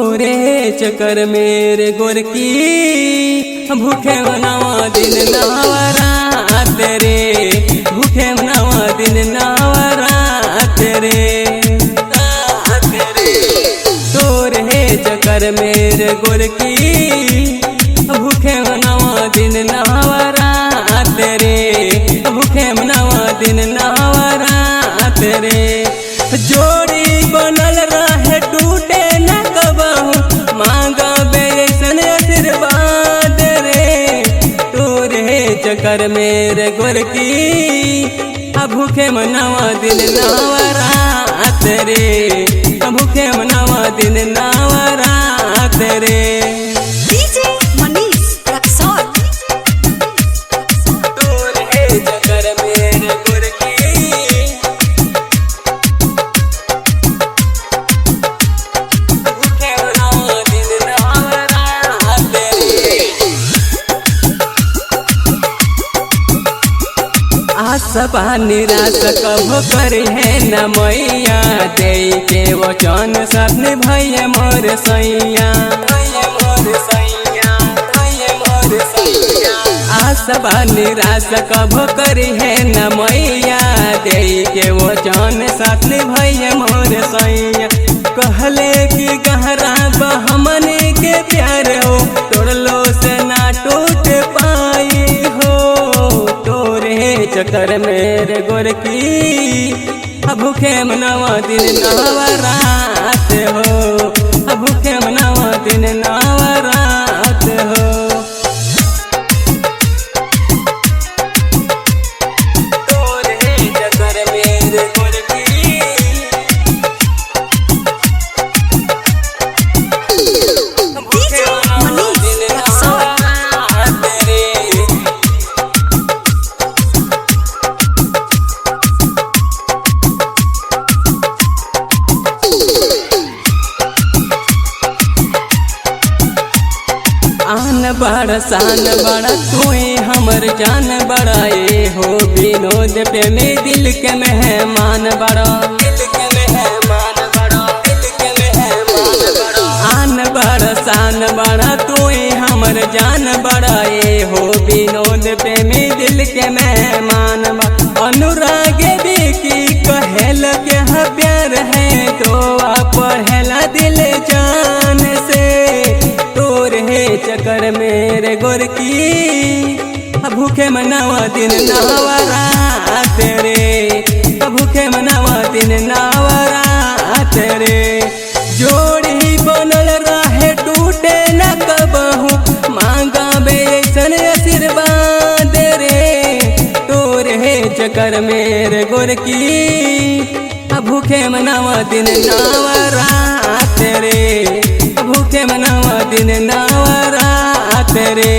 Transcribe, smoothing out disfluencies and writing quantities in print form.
तोरे चक्कर मेरे गोरकी भूखे मनावा दिन नवरात रे, भूखे मनावा दिन नवरात रे। तोरे चक्कर मेरे गोरकी भूखे मनावा दिन नवरात रे, भूखे मनावा दिन नवरात रे। जोड़ी बनल रहे टूटे न कबहू, मांगा बेसन आशीर्वाद रे। तोरे चक्कर मेरे गोरकी भूखे मनावा दिन नवरात रे, भूखे मनावा दिन नवरात रे। DJ Manish Raksol। तोरे चक्कर मेरे गोरकी भूखे मनावा दिन नवरात रे। आशा निराश कभो करे है न मैया, दे के वचन सपने भैया मोर सैया। आशा निराश कभो करे है न मैया, दे के वचन सपने भैया मोर सैया। कहले कि गहरा हमने के प्यार हो, तोड़लो से ना टूट पाई हो। तोरे चक्कर मेरे गोरकी भूखे मनावा दिन नवरात हो, भूखे मनावा दिन नवरात हो। तोरे चक्कर मेरे गोरकी DJ Manish Raksol। आन बड़ा शान बड़ा तुई हमर जान बड़ा, ए हो विनोद पे में दिल के मेहमान बड़ा, दिल के मेहमान बड़ा, दिल के मेहमान बड़ा। आन बड़ा शान बड़ा तुई हमर जान बड़ा, ए हो विनोद पे में दिल के मेहमान बड़ा। अनुराग की कहल के प्यार है तो पढ़ला दिल जान से। तोरे चक्कर मेरे गोरकी भूखे मनावा दिन नवरात रे, भूखे मनावा दिन नवरात रे। जोड़ी बनल रहे टूटे न कबहू, मांगा बेसन आशीर्वाद रे। तोरे चक्कर मेरे गोरकी भूखे मनावा दिन नवरात रे, भूखे मनावा दिन नवरात रे।